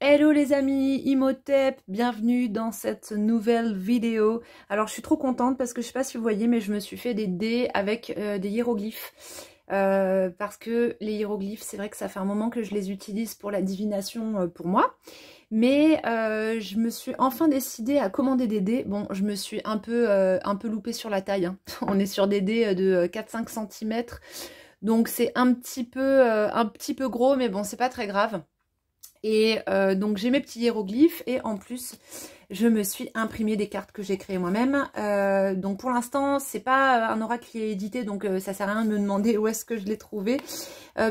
Hello les amis, Imhotep, bienvenue dans cette nouvelle vidéo. Alors je suis trop contente parce que je sais pas si vous voyez mais je me suis fait des dés avec des hiéroglyphes. Parce que les hiéroglyphes, c'est vrai que ça fait un moment que je les utilise pour la divination pour moi. Mais je me suis enfin décidée à commander des dés. Bon, je me suis un peu loupée sur la taille, hein. On est sur des dés de 4-5 cm. Donc c'est un petit peu gros, mais bon, c'est pas très grave. Et donc j'ai mes petits hiéroglyphes et en plus je me suis imprimé des cartes que j'ai créées moi-même. Donc pour l'instant c'est pas un oracle qui est édité, donc ça sert à rien de me demander où est-ce que je l'ai trouvé,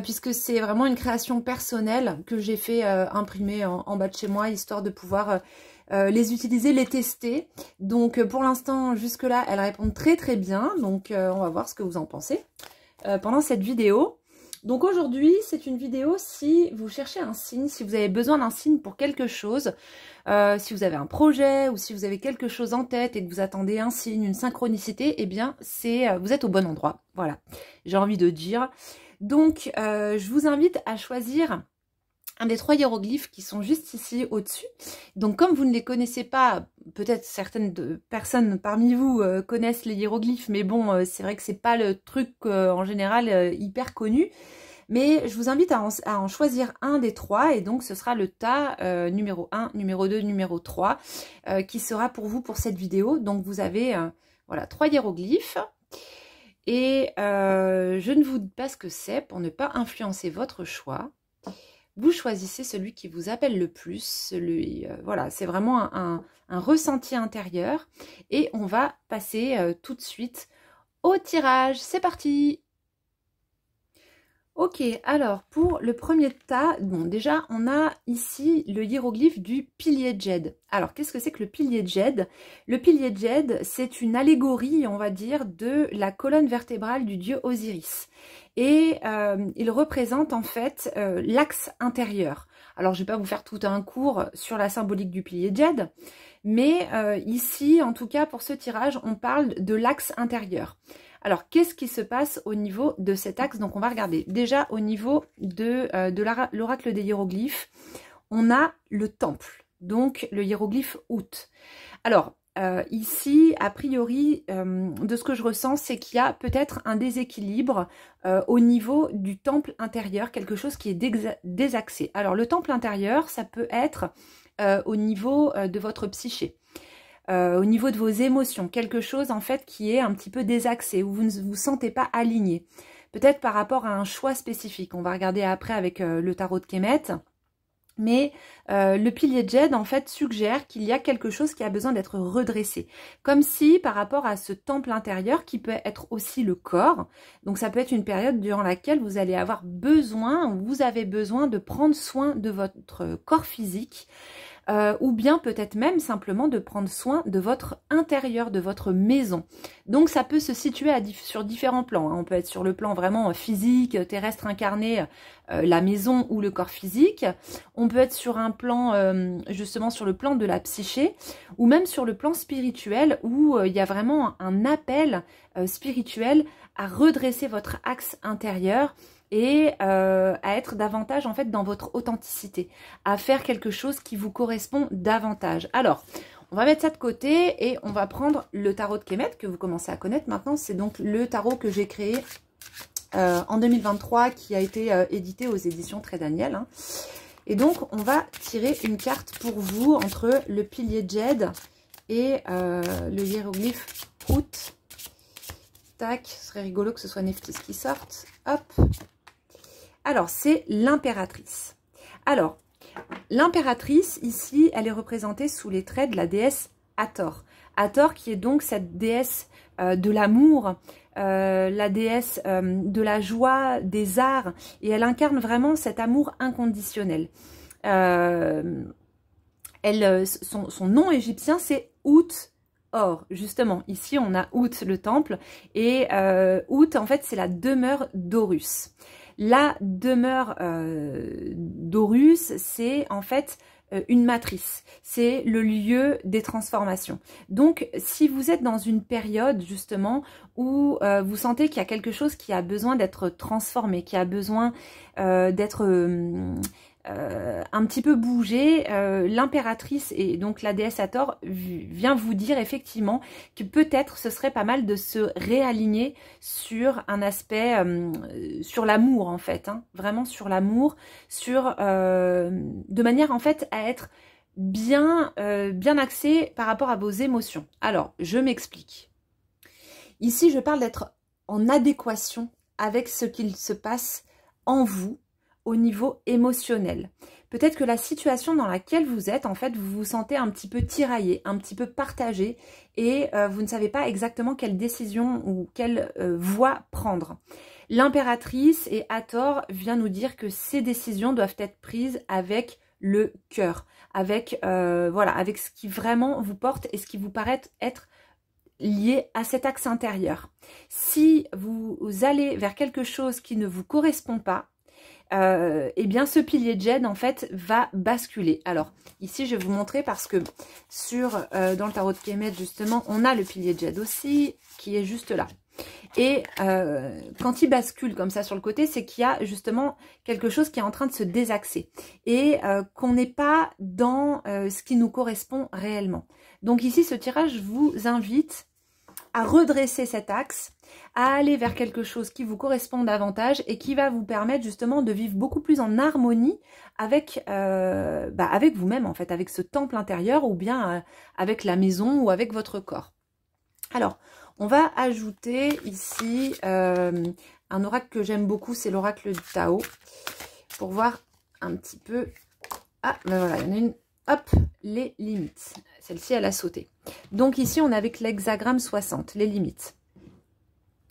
puisque c'est vraiment une création personnelle que j'ai fait imprimer en bas de chez moi, histoire de pouvoir les utiliser, les tester. Donc pour l'instant jusque là elles répondent très très bien, donc on va voir ce que vous en pensez pendant cette vidéo. Donc aujourd'hui, c'est une vidéo si vous cherchez un signe, si vous avez besoin d'un signe pour quelque chose, si vous avez un projet ou si vous avez quelque chose en tête et que vous attendez un signe, une synchronicité, eh bien vous êtes au bon endroit. Voilà, j'ai envie de dire. Donc je vous invite à choisir un des 3 hiéroglyphes qui sont juste ici au-dessus. Donc comme vous ne les connaissez pas, peut-être certaines personnes parmi vous connaissent les hiéroglyphes, mais bon, c'est vrai que c'est pas le truc en général hyper connu. Mais je vous invite à en choisir un des 3, et donc ce sera le tas numéro 1, numéro 2, numéro 3 qui sera pour vous pour cette vidéo. Donc vous avez voilà 3 hiéroglyphes. Et je ne vous dis pas ce que c'est pour ne pas influencer votre choix. Vous choisissez celui qui vous appelle le plus, voilà, c'est vraiment un ressenti intérieur. Et on va passer tout de suite au tirage. C'est parti! Ok, alors pour le premier tas, bon déjà on a ici le hiéroglyphe du pilier Djed. Alors qu'est-ce que c'est que le pilier Djed? Le pilier Djed, c'est une allégorie, on va dire, de la colonne vertébrale du dieu Osiris. Et il représente en fait l'axe intérieur. Alors je ne vais pas vous faire tout un cours sur la symbolique du pilier Djed, mais ici, en tout cas pour ce tirage, on parle de l'axe intérieur. Alors, qu'est-ce qui se passe au niveau de cet axe? Donc, on va regarder. Déjà, au niveau de l'oracle des hiéroglyphes, on a le temple, donc le hiéroglyphe Out. Alors, ici, a priori, de ce que je ressens, c'est qu'il y a peut-être un déséquilibre au niveau du temple intérieur, quelque chose qui est désaxé. Alors, le temple intérieur, ça peut être au niveau de votre psyché. Au niveau de vos émotions, quelque chose en fait qui est un petit peu désaxé, où vous ne vous sentez pas aligné. Peut-être par rapport à un choix spécifique. On va regarder après avec le tarot de Kemet. Mais le pilier Djed en fait suggère qu'il y a quelque chose qui a besoin d'être redressé. Comme si par rapport à ce temple intérieur qui peut être aussi le corps, donc ça peut être une période durant laquelle vous allez avoir besoin, ou vous avez besoin de prendre soin de votre corps physique, ou bien peut-être même simplement de prendre soin de votre intérieur, de votre maison. Donc ça peut se situer sur différents plans, hein. On peut être sur le plan vraiment physique, terrestre incarné, la maison ou le corps physique. On peut être sur un plan, justement sur le plan de la psyché, ou même sur le plan spirituel, où il y a vraiment un appel spirituel à redresser votre axe intérieur, et à être davantage en fait dans votre authenticité, à faire quelque chose qui vous correspond davantage. Alors, on va mettre ça de côté et on va prendre le tarot de Kemet que vous commencez à connaître maintenant. C'est donc le tarot que j'ai créé en 2023 qui a été édité aux éditions Très Daniel, hein. Et donc, on va tirer une carte pour vous entre le pilier Djed et le hiéroglyphe Out. Tac, ce serait rigolo que ce soit Nephthys qui sorte. Hop. Alors, c'est l'impératrice. Alors, l'impératrice, ici, elle est représentée sous les traits de la déesse Hathor. Hathor qui est donc cette déesse de l'amour, la déesse de la joie, des arts, et elle incarne vraiment cet amour inconditionnel. Son nom égyptien, c'est Out-Or. Justement, ici, on a Out, le temple, et Out, en fait, c'est la demeure d'Horus. La demeure d'Horus, c'est en fait une matrice, c'est le lieu des transformations. Donc, si vous êtes dans une période justement où vous sentez qu'il y a quelque chose qui a besoin d'être transformé, qui a besoin d'être un petit peu bouger, l'impératrice et donc la déesse Hathor vient vous dire effectivement que peut-être ce serait pas mal de se réaligner sur un aspect, sur l'amour en fait, hein, vraiment sur l'amour, de manière en fait à être bien, bien axé par rapport à vos émotions. Alors, je m'explique. Ici, je parle d'être en adéquation avec ce qu'il se passe en vous au niveau émotionnel. Peut-être que la situation dans laquelle vous êtes, en fait, vous vous sentez un petit peu tiraillé, un petit peu partagé et vous ne savez pas exactement quelle décision ou quelle voie prendre. L'impératrice et Hathor vient nous dire que ces décisions doivent être prises avec le cœur, avec, voilà, avec ce qui vraiment vous porte et ce qui vous paraît être lié à cet axe intérieur. Si vous allez vers quelque chose qui ne vous correspond pas, eh bien ce pilier Jed en fait va basculer. Alors ici je vais vous montrer parce que dans le tarot de Kemet justement on a le pilier Jed aussi qui est juste là. Et quand il bascule comme ça sur le côté, c'est qu'il y a justement quelque chose qui est en train de se désaxer et qu'on n'est pas dans ce qui nous correspond réellement. Donc ici ce tirage vous invite à redresser cet axe, à aller vers quelque chose qui vous correspond davantage et qui va vous permettre justement de vivre beaucoup plus en harmonie avec, avec vous-même en fait, avec ce temple intérieur ou bien avec la maison ou avec votre corps. Alors, on va ajouter ici un oracle que j'aime beaucoup, c'est l'oracle du Tao, pour voir un petit peu. Ah, ben voilà, il y en a une. Hop, les limites. Celle-ci, elle a sauté. Donc ici, on est avec l'hexagramme 60, les limites.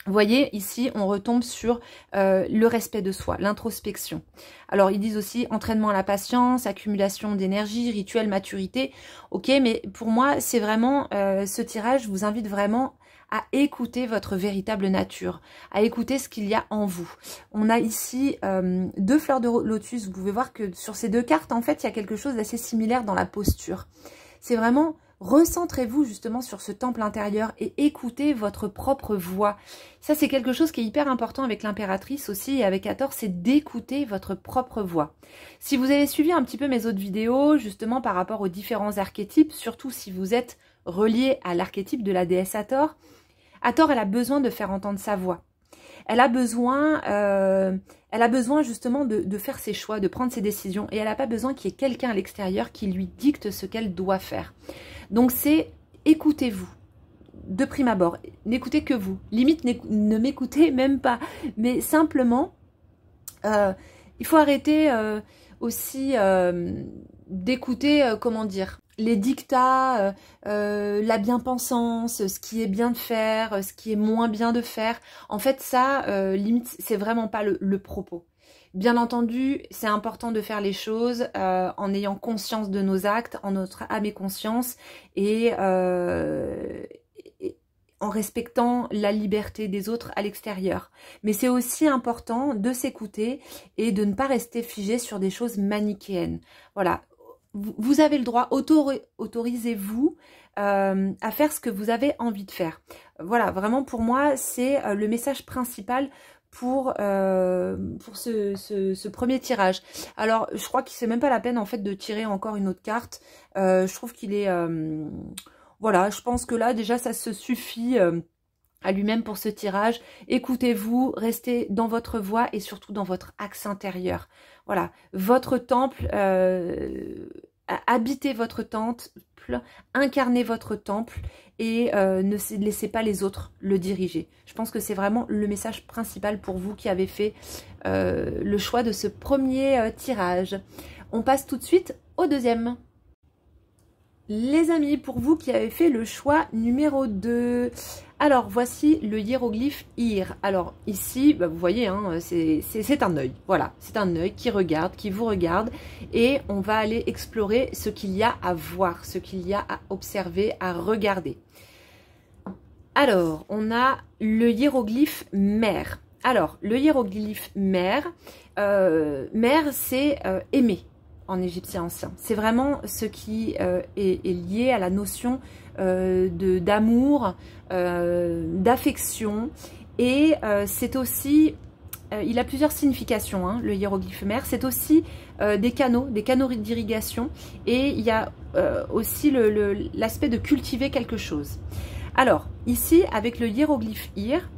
Vous voyez, ici, on retombe sur le respect de soi, l'introspection. Alors, ils disent aussi entraînement à la patience, accumulation d'énergie, rituel, maturité. Ok, mais pour moi, c'est vraiment, ce tirage vous invite vraiment à écouter votre véritable nature, à écouter ce qu'il y a en vous. On a ici deux fleurs de lotus. Vous pouvez voir que sur ces deux cartes, en fait, il y a quelque chose d'assez similaire dans la posture. C'est vraiment, recentrez-vous justement sur ce temple intérieur et écoutez votre propre voix. Ça, c'est quelque chose qui est hyper important avec l'impératrice aussi et avec Hathor, c'est d'écouter votre propre voix. Si vous avez suivi un petit peu mes autres vidéos, justement par rapport aux différents archétypes, surtout si vous êtes relié à l'archétype de la déesse Hathor, Hathor, elle a besoin de faire entendre sa voix. Elle a besoin justement de faire ses choix, de prendre ses décisions. Et elle n'a pas besoin qu'il y ait quelqu'un à l'extérieur qui lui dicte ce qu'elle doit faire. Donc c'est écoutez-vous de prime abord. N'écoutez que vous. Limite, ne m'écoutez même pas. Mais simplement, il faut arrêter aussi d'écouter, comment dire, les dictats, la bien-pensance, ce qui est bien de faire, ce qui est moins bien de faire. En fait, ça, limite, c'est vraiment pas le propos. Bien entendu, c'est important de faire les choses en ayant conscience de nos actes, en notre âme et conscience, et en respectant la liberté des autres à l'extérieur. Mais c'est aussi important de s'écouter et de ne pas rester figé sur des choses manichéennes. Voilà. Vous avez le droit, autorisez-vous à faire ce que vous avez envie de faire. Voilà, vraiment pour moi, c'est le message principal pour ce premier tirage. Alors, je crois que c'est même pas la peine en fait de tirer encore une autre carte. Je trouve qu'il est... voilà, je pense que là, déjà, ça se suffit... à lui-même pour ce tirage. Écoutez-vous, restez dans votre voie et surtout dans votre axe intérieur. Voilà, votre temple, habitez votre temple, incarnez votre temple et ne laissez pas les autres le diriger. Je pense que c'est vraiment le message principal pour vous qui avez fait le choix de ce premier tirage. On passe tout de suite au deuxième. Les amis, pour vous qui avez fait le choix numéro 2, alors voici le hiéroglyphe Ir. Alors ici, bah, vous voyez, hein, c'est un œil, voilà, c'est un œil qui regarde, qui vous regarde, et on va aller explorer ce qu'il y a à voir, ce qu'il y a à observer, à regarder. Alors, on a le hiéroglyphe mer. Alors, le hiéroglyphe mer, c'est aimer. En égyptien ancien. C'est vraiment ce qui est lié à la notion d'amour, d'affection. Et c'est aussi, il a plusieurs significations, hein, le hiéroglyphe mer. C'est aussi des canaux d'irrigation, et il y a aussi l'aspect de cultiver quelque chose. Alors, ici, avec le hiéroglyphe Ir,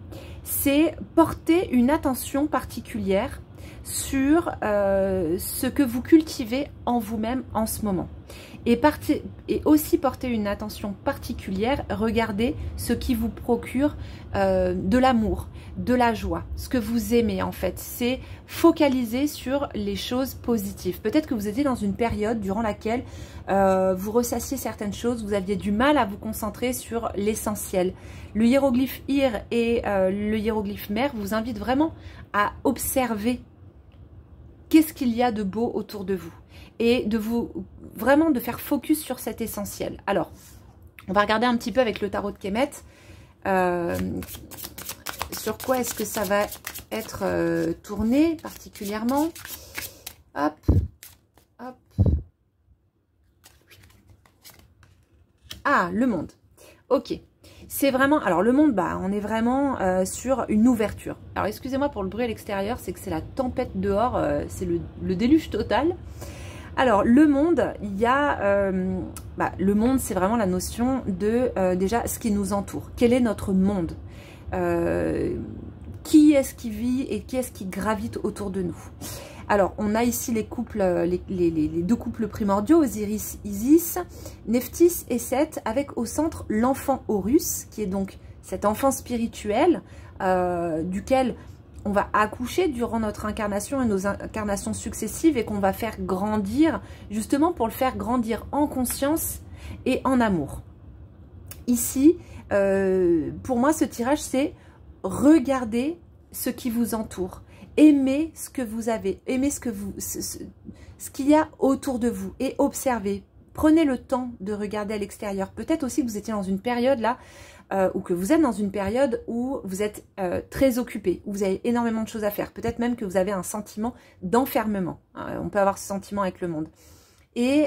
c'est porter une attention particulière sur ce que vous cultivez en vous-même en ce moment. Et aussi porter une attention particulière, regardez ce qui vous procure de l'amour, de la joie, ce que vous aimez en fait. C'est focaliser sur les choses positives. Peut-être que vous étiez dans une période durant laquelle vous ressassiez certaines choses, vous aviez du mal à vous concentrer sur l'essentiel. Le hiéroglyphe Ir et le hiéroglyphe Mer vous invitent vraiment à observer qu'est-ce qu'il y a de beau autour de vous et de vraiment de faire focus sur cet essentiel. Alors, on va regarder un petit peu avec le tarot de Kemet sur quoi est-ce que ça va être tourné particulièrement. Hop, hop. Ah, le monde. Ok. C'est vraiment, alors le monde, bah, on est vraiment sur une ouverture. Alors excusez-moi pour le bruit à l'extérieur, c'est que c'est la tempête dehors, c'est le déluge total. Alors le monde, il y a, le monde c'est vraiment la notion de déjà ce qui nous entoure. Quel est notre monde? Qui est-ce qui vit et qui est-ce qui gravite autour de nous? Alors, on a ici les couples, les deux couples primordiaux, Osiris, Isis, Nephthys et Seth, avec au centre l'enfant Horus, qui est donc cet enfant spirituel duquel on va accoucher durant notre incarnation et nos incarnations successives et qu'on va faire grandir, justement pour le faire grandir en conscience et en amour. Ici, pour moi, ce tirage, c'est regarder ce qui vous entoure. Aimez ce que vous avez, aimez ce qu'il y a autour de vous et observez. Prenez le temps de regarder à l'extérieur. Peut-être aussi que vous étiez dans une période là, ou que vous êtes dans une période où vous êtes très occupé, où vous avez énormément de choses à faire. Peut-être même que vous avez un sentiment d'enfermement. On peut avoir ce sentiment avec le monde. Et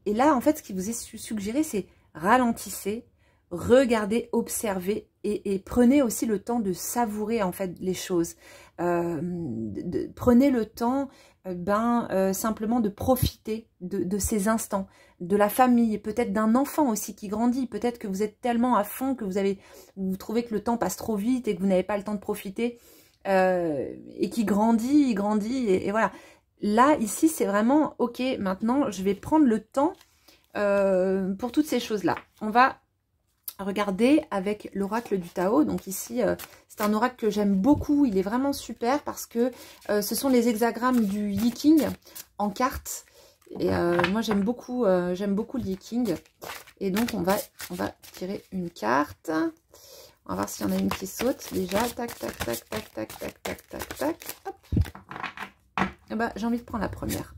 là, en fait, ce qui vous est suggéré, c'est ralentissez, regardez, observez et prenez aussi le temps de savourer en fait les choses. Prenez le temps simplement de profiter de ces instants, de la famille, peut-être d'un enfant aussi qui grandit. Peut-être que vous êtes tellement à fond que vous trouvez que le temps passe trop vite et que vous n'avez pas le temps de profiter et qui grandit, il grandit et voilà. Là, ici, c'est vraiment, ok, maintenant, je vais prendre le temps pour toutes ces choses-là. On va regarder avec l'oracle du Tao. Donc ici, c'est un oracle que j'aime beaucoup. Il est vraiment super parce que ce sont les hexagrammes du Yi King en cartes. Et moi, j'aime beaucoup le Yi King. Et donc, on va tirer une carte. On va voir s'il y en a une qui saute déjà. Tac, tac, tac, tac, tac, tac, tac, tac, tac. Hop. Et bah, j'ai envie de prendre la première.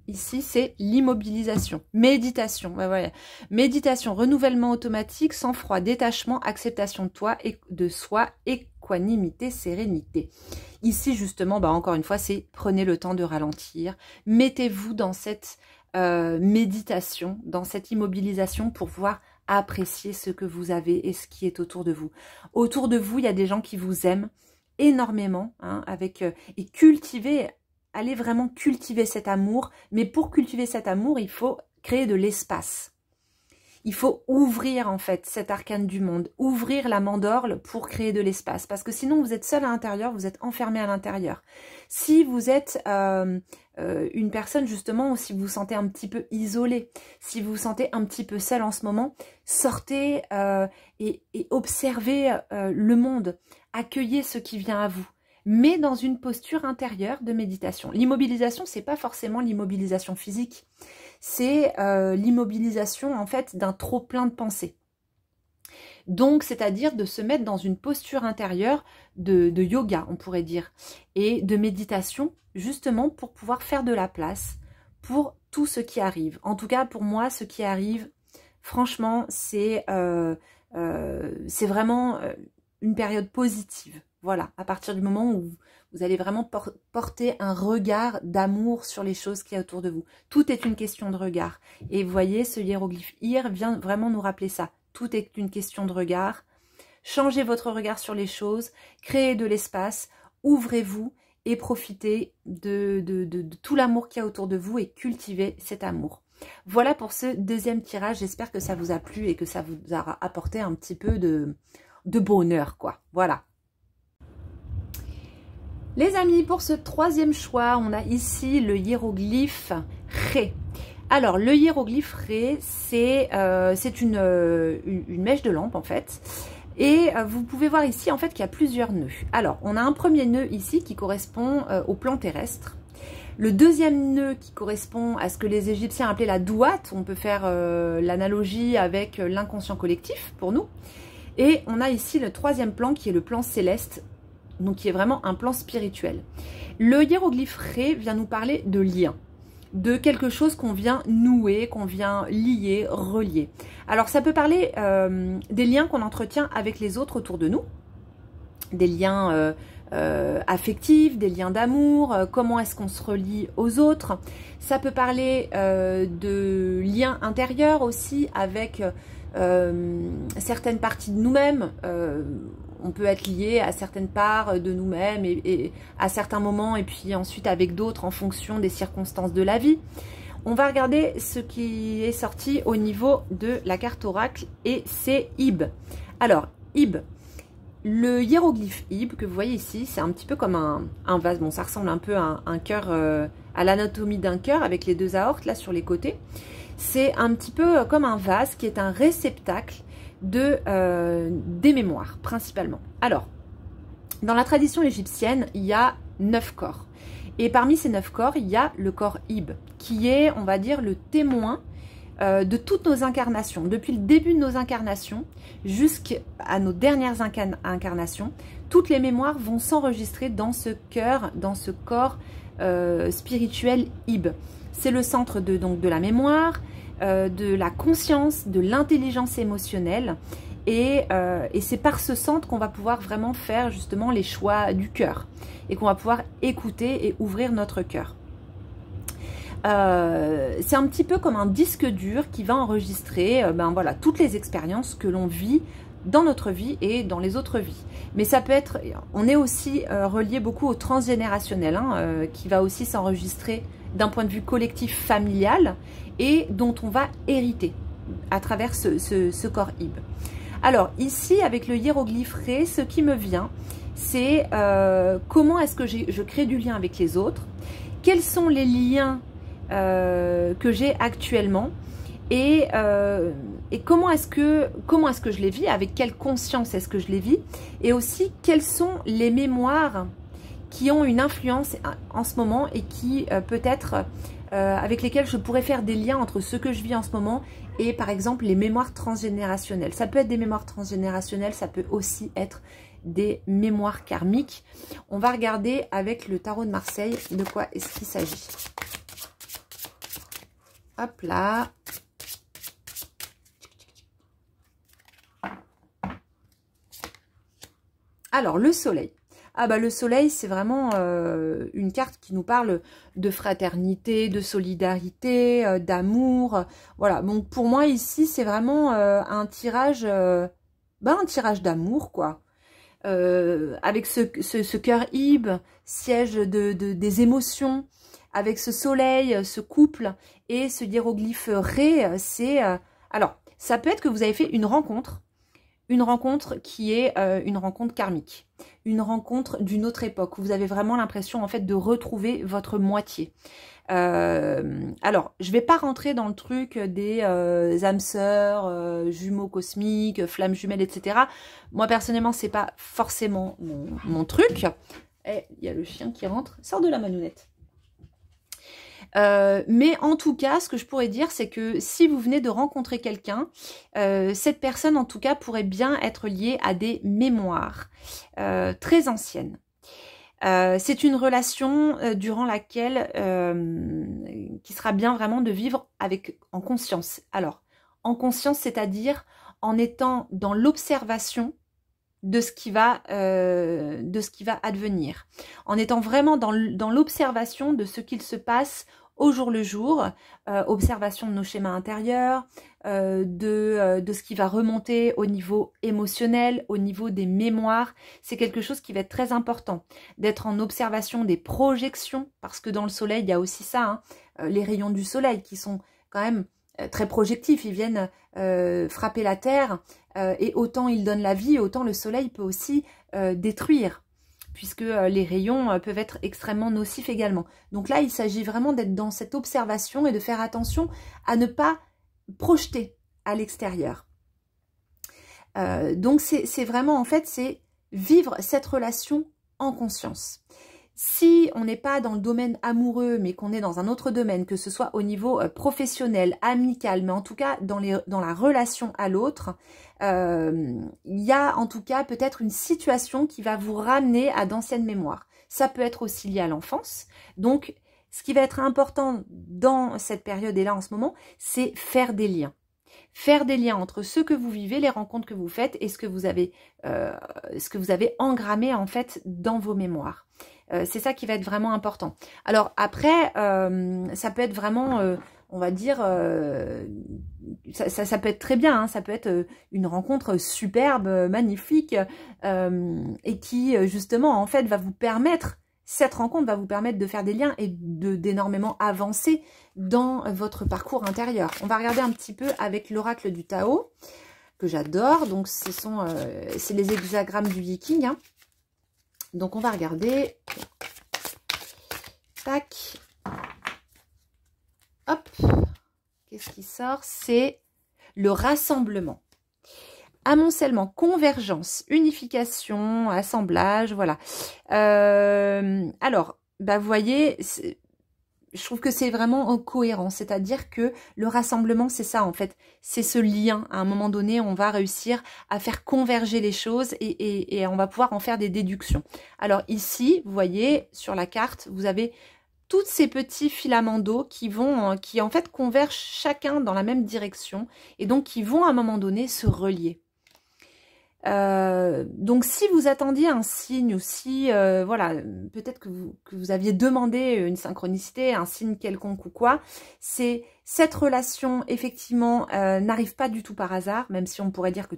Ici, c'est l'immobilisation. Méditation. Ouais. Méditation, renouvellement automatique, sang-froid, détachement, acceptation de soi, équanimité, sérénité. Ici, justement, encore une fois, c'est prenez le temps de ralentir. Mettez-vous dans cette méditation, dans cette immobilisation pour pouvoir apprécier ce que vous avez et ce qui est autour de vous. Autour de vous, il y a des gens qui vous aiment énormément, hein, et cultiver. Allez vraiment cultiver cet amour, mais pour cultiver cet amour, il faut créer de l'espace. Il faut ouvrir en fait cet arcane du monde, ouvrir la mandorle pour créer de l'espace. Parce que sinon, vous êtes seul à l'intérieur, vous êtes enfermé à l'intérieur. Si vous êtes une personne justement, ou si vous vous sentez un petit peu isolé, si vous vous sentez un petit peu seul en ce moment, sortez et observez le monde, accueillez ce qui vient à vous. Mais dans une posture intérieure de méditation. L'immobilisation, c'est pas forcément l'immobilisation physique, c'est l'immobilisation en fait d'un trop plein de pensées. Donc, c'est-à-dire de se mettre dans une posture intérieure de yoga, on pourrait dire, et de méditation, justement pour pouvoir faire de la place pour tout ce qui arrive. En tout cas, pour moi, ce qui arrive, franchement, c'est vraiment une période positive. Voilà, à partir du moment où vous allez vraiment porter un regard d'amour sur les choses qui y a autour de vous. Tout est une question de regard. Et vous voyez, ce hiéroglyphe Ir vient vraiment nous rappeler ça. Tout est une question de regard. Changez votre regard sur les choses, créez de l'espace, ouvrez-vous et profiter de tout l'amour qu'il y a autour de vous et cultiver cet amour. Voilà pour ce deuxième tirage. J'espère que ça vous a plu et que ça vous a apporté un petit peu de bonheur, quoi. Voilà. Les amis, pour ce troisième choix, on a ici le hiéroglyphe Ré. Alors, le hiéroglyphe Ré, c'est une mèche de lampe, en fait. Et vous pouvez voir ici, en fait, qu'il y a plusieurs nœuds. Alors, on a un premier nœud ici qui correspond au plan terrestre. Le deuxième nœud qui correspond à ce que les Égyptiens appelaient la douate. On peut faire l'analogie avec l'inconscient collectif, pour nous. Et on a ici le troisième plan qui est le plan céleste, donc qui est vraiment un plan spirituel. Le hiéroglyphe Ré vient nous parler de lien, de quelque chose qu'on vient nouer, qu'on vient lier, relier. Alors ça peut parler des liens qu'on entretient avec les autres autour de nous, des liens affectifs, des liens d'amour, comment est-ce qu'on se relie aux autres. Ça peut parler de liens intérieurs aussi avec certaines parties de nous-mêmes. On peut être lié à certaines parts de nous-mêmes et à certains moments et puis ensuite avec d'autres en fonction des circonstances de la vie. On va regarder ce qui est sorti au niveau de la carte oracle et c'est Ib. Alors, Ib, le hiéroglyphe Ib que vous voyez ici, c'est un petit peu comme un vase. Bon, ça ressemble un peu à un cœur, à l'anatomie d'un cœur avec les deux aortes là sur les côtés. C'est un petit peu comme un vase qui est un réceptacle des mémoires, principalement. Alors, dans la tradition égyptienne, il y a 9 corps. Et parmi ces 9 corps, il y a le corps Ib, qui est, on va dire, le témoin de toutes nos incarnations. Depuis le début de nos incarnations, jusqu'à nos dernières incarnations, toutes les mémoires vont s'enregistrer dans ce cœur, dans ce corps spirituel Ib. C'est le centre donc, de la mémoire, de la conscience, de l'intelligence émotionnelle. Et c'est par ce centre qu'on va pouvoir vraiment faire justement les choix du cœur. Et qu'on va pouvoir écouter et ouvrir notre cœur. C'est un petit peu comme un disque dur qui va enregistrer voilà, toutes les expériences que l'on vit dans notre vie et dans les autres vies. Mais ça peut être, on est aussi relié beaucoup au transgénérationnel, hein, qui va aussi s'enregistrer d'un point de vue collectif familial et dont on va hériter à travers ce corps Ib. Alors ici, avec le hiéroglyphe Ré, ce qui me vient, c'est comment est-ce que je crée du lien avec les autres, quels sont les liens que j'ai actuellement et comment est-ce que je les vis, avec quelle conscience est-ce que je les vis, et aussi quelles sont les mémoires qui ont une influence en ce moment et qui peut-être avec lesquelles je pourrais faire des liens entre ce que je vis en ce moment et par exemple les mémoires transgénérationnelles. Ça peut être des mémoires transgénérationnelles, ça peut aussi être des mémoires karmiques. On va regarder avec le tarot de Marseille de quoi est-ce qu'il s'agit. Hop là. Alors, le soleil. Ah bah le soleil, c'est vraiment une carte qui nous parle de fraternité, de solidarité, d'amour. Voilà, donc pour moi ici, c'est vraiment un tirage d'amour, quoi. Avec ce cœur Ib, siège des émotions, avec ce soleil, ce couple, et ce hiéroglyphe Ré, c'est... alors, ça peut être que vous avez fait une rencontre qui est une rencontre karmique, une rencontre d'une autre époque, où vous avez vraiment l'impression en fait de retrouver votre moitié. Alors, je vais pas rentrer dans le truc des âmes sœurs, jumeaux cosmiques, flammes jumelles, etc. Moi, personnellement, c'est pas forcément mon truc. Et il y a le chien qui rentre, sort de la manounette. Mais en tout cas, ce que je pourrais dire, c'est que si vous venez de rencontrer quelqu'un, cette personne, en tout cas, pourrait bien être liée à des mémoires très anciennes. C'est une relation durant laquelle, qui sera bien vraiment de vivre en conscience. Alors, en conscience, c'est-à-dire en étant dans l'observation de ce qui va advenir, en étant vraiment dans l'observation de ce qu'il se passe au jour le jour, observation de nos schémas intérieurs, de ce qui va remonter au niveau émotionnel, au niveau des mémoires. C'est quelque chose qui va être très important, d'être en observation des projections, parce que dans le soleil, il y a aussi ça, hein, les rayons du soleil qui sont quand même très projectifs, ils viennent frapper la terre, et autant ils donnent la vie, autant le soleil peut aussi détruire, puisque les rayons peuvent être extrêmement nocifs également. Donc là, il s'agit vraiment d'être dans cette observation et de faire attention à ne pas projeter à l'extérieur. Donc c'est vraiment, en fait, c'est vivre cette relation en conscience. Si on n'est pas dans le domaine amoureux, mais qu'on est dans un autre domaine, que ce soit au niveau professionnel, amical, mais en tout cas dans la relation à l'autre, il y a en tout cas peut-être une situation qui va vous ramener à d'anciennes mémoires. Ça peut être aussi lié à l'enfance. Donc, ce qui va être important dans cette période et là en ce moment, c'est faire des liens. Faire des liens entre ce que vous vivez, les rencontres que vous faites et ce que vous avez engrammé en fait dans vos mémoires. C'est ça qui va être vraiment important. Alors après, ça peut être vraiment, on va dire, ça peut être très bien, hein, ça peut être une rencontre superbe, magnifique, et qui justement en fait va vous permettre, cette rencontre va vous permettre de faire des liens et d'énormément avancer dans votre parcours intérieur. On va regarder un petit peu avec l'oracle du Tao, que j'adore. Donc c'est les hexagrammes du Viking, hein. Donc, on va regarder. Tac. Hop. Qu'est-ce qui sort? C'est le rassemblement. Amoncellement, convergence, unification, assemblage, voilà. Alors, bah, vous voyez, je trouve que c'est vraiment cohérent, c'est-à-dire que le rassemblement, c'est ça en fait, c'est ce lien. À un moment donné, on va réussir à faire converger les choses et on va pouvoir en faire des déductions. Alors ici, vous voyez, sur la carte, vous avez tous ces petits filaments d'eau qui en fait convergent chacun dans la même direction et donc qui vont à un moment donné se relier. Donc si vous attendiez un signe ou si voilà, peut-être que vous aviez demandé une synchronicité, un signe quelconque ou quoi, c'est cette relation effectivement n'arrive pas du tout par hasard, même si on pourrait dire que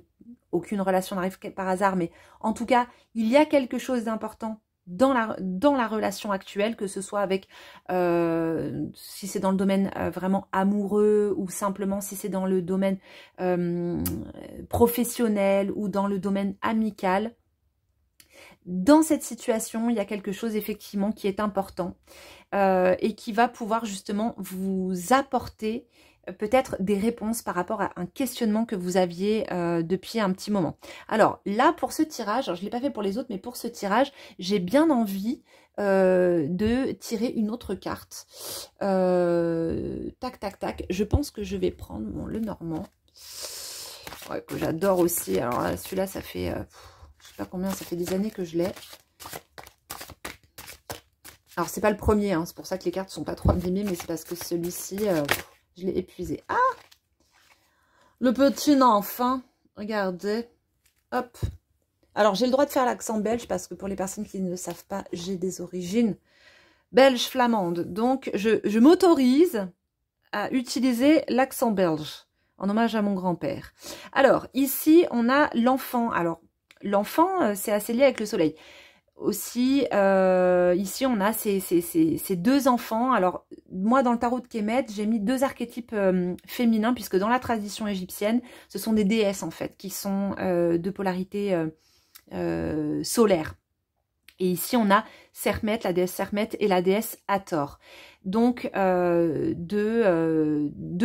aucune relation n'arrive par hasard, mais en tout cas il y a quelque chose d'important dans la relation actuelle, que ce soit avec si c'est dans le domaine vraiment amoureux ou simplement si c'est dans le domaine professionnel ou dans le domaine amical. Dans cette situation, il y a quelque chose effectivement qui est important et qui va pouvoir justement vous apporter peut-être des réponses par rapport à un questionnement que vous aviez depuis un petit moment. Alors là, pour ce tirage, alors je ne l'ai pas fait pour les autres, mais pour ce tirage, j'ai bien envie de tirer une autre carte. Tac, tac, tac. Je pense que je vais prendre le Normand, ouais, que j'adore aussi. Alors là, celui-là, ça fait, je sais pas combien, ça fait des années que je l'ai. Alors, c'est pas le premier, hein, c'est pour ça que les cartes sont pas trop abîmées, mais c'est parce que celui-ci... je l'ai épuisé. Ah! Le petit enfant. Regardez. Hop. Alors, j'ai le droit de faire l'accent belge parce que pour les personnes qui ne le savent pas, j'ai des origines belges flamandes. Donc, je m'autorise à utiliser l'accent belge en hommage à mon grand-père. Alors, ici, on a l'enfant. Alors, l'enfant, c'est assez lié avec le soleil. Aussi, ici, on a ces deux enfants. Alors, moi, dans le tarot de Kemet, j'ai mis deux archétypes féminins, puisque dans la tradition égyptienne, ce sont des déesses, en fait, qui sont de polarité solaire. Et ici, on a Sermet, la déesse Sermet, et la déesse Hathor. Donc, deux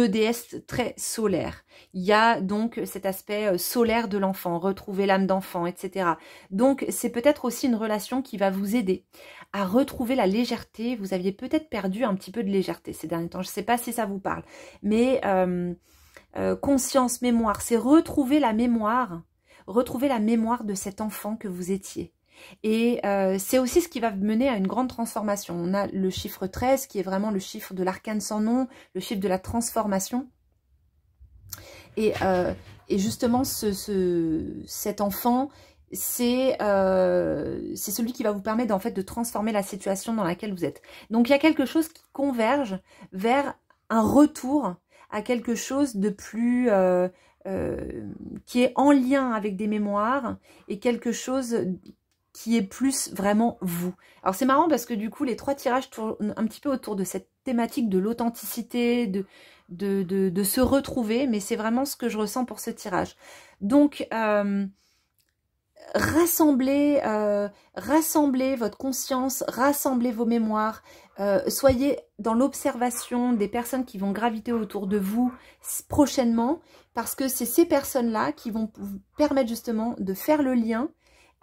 déesses très solaires. Il y a donc cet aspect solaire de l'enfant, retrouver l'âme d'enfant, etc. Donc, c'est peut-être aussi une relation qui va vous aider à retrouver la légèreté. Vous aviez peut-être perdu un petit peu de légèreté ces derniers temps. Je ne sais pas si ça vous parle. Mais conscience, mémoire, c'est retrouver la mémoire de cet enfant que vous étiez. Et c'est aussi ce qui va mener à une grande transformation. On a le chiffre 13 qui est vraiment le chiffre de l'arcane sans nom, le chiffre de la transformation. Et justement, cet enfant c'est celui qui va vous permettre en fait de transformer la situation dans laquelle vous êtes. Donc il y a quelque chose qui converge vers un retour à quelque chose de plus qui est en lien avec des mémoires et quelque chose qui est plus vraiment vous. Alors c'est marrant parce que du coup les 3 tirages tournent un petit peu autour de cette thématique de l'authenticité, de se retrouver, mais c'est vraiment ce que je ressens pour ce tirage. Donc rassemblez votre conscience, rassemblez vos mémoires, soyez dans l'observation des personnes qui vont graviter autour de vous prochainement, parce que c'est ces personnes-là qui vont vous permettre justement de faire le lien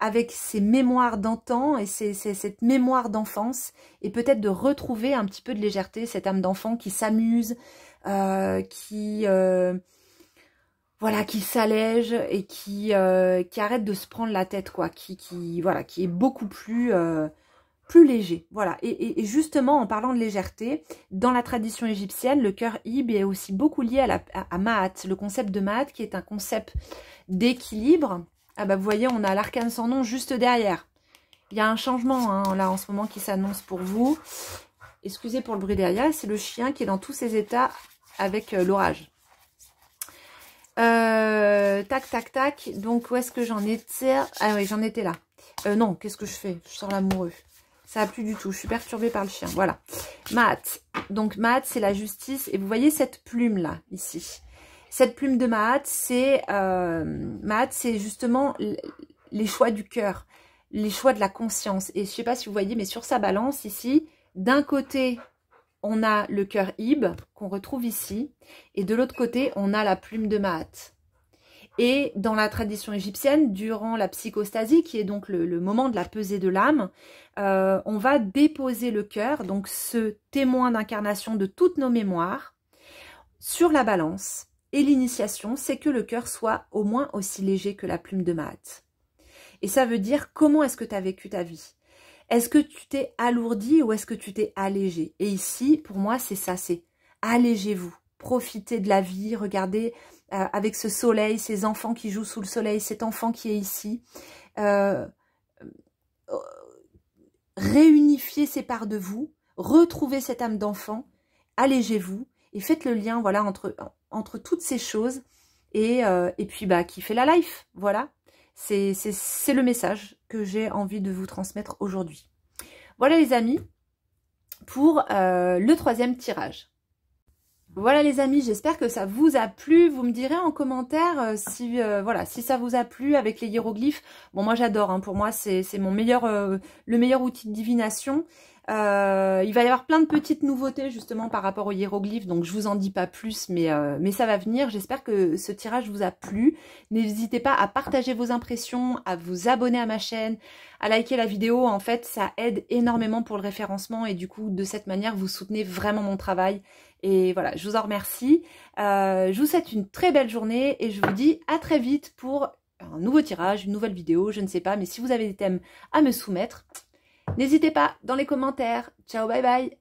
avec ces mémoires d'antan et cette mémoire d'enfance, et peut-être de retrouver un petit peu de légèreté, cette âme d'enfant qui s'amuse, voilà, qui s'allège et qui arrête de se prendre la tête, quoi, voilà, qui est beaucoup plus léger. Voilà. Et justement, en parlant de légèreté, dans la tradition égyptienne, le cœur Ib est aussi beaucoup lié à Maat, le concept de Maat, qui est un concept d'équilibre. Ah bah vous voyez, on a l'arcane sans nom juste derrière. Il y a un changement hein, là en ce moment qui s'annonce pour vous. Excusez pour le bruit derrière, c'est le chien qui est dans tous ses états avec l'orage. Tac, tac, tac. Donc, où est-ce que j'en étais? Ah oui, j'en étais là. Non, qu'est-ce que je fais? Je sors l'amoureux. Ça a plus du tout. Je suis perturbée par le chien. Voilà. Maat. Donc, Maat, c'est la justice. Et vous voyez cette plume-là, ici. Cette plume de Maat, c'est justement les choix du cœur. Les choix de la conscience. Et je ne sais pas si vous voyez, mais sur sa balance, ici, d'un côté, on a le cœur Ib, qu'on retrouve ici, et de l'autre côté, on a la plume de Maat. Et dans la tradition égyptienne, durant la psychostasie, qui est donc le moment de la pesée de l'âme, on va déposer le cœur, donc ce témoin d'incarnation de toutes nos mémoires, sur la balance. Et l'initiation, c'est que le cœur soit au moins aussi léger que la plume de Maat. Et ça veut dire comment est-ce que tu as vécu ta vie? Est-ce que tu t'es alourdi ou est-ce que tu t'es allégé? Et ici, pour moi, c'est ça, c'est allégez-vous. Profitez de la vie, regardez avec ce soleil, ces enfants qui jouent sous le soleil, cet enfant qui est ici. Réunifiez ces parts de vous, retrouvez cette âme d'enfant, allégez-vous et faites le lien voilà, entre toutes ces choses et puis bah, kiffez la life, voilà. C'est le message que j'ai envie de vous transmettre aujourd'hui. Voilà les amis, pour le 3e tirage. Voilà les amis, j'espère que ça vous a plu. Vous me direz en commentaire si ça vous a plu avec les hiéroglyphes. Bon, moi j'adore, hein. Pour moi c'est mon le meilleur outil de divination. Il va y avoir plein de petites nouveautés justement par rapport aux hiéroglyphes, donc je vous en dis pas plus, mais ça va venir. J'espère que ce tirage vous a plu. N'hésitez pas à partager vos impressions, à vous abonner à ma chaîne, à liker la vidéo. En fait, ça aide énormément pour le référencement et du coup, de cette manière, vous soutenez vraiment mon travail. Et voilà, je vous en remercie. Je vous souhaite une très belle journée et je vous dis à très vite pour un nouveau tirage, une nouvelle vidéo, je ne sais pas. Mais si vous avez des thèmes à me soumettre, n'hésitez pas dans les commentaires. Ciao, bye bye.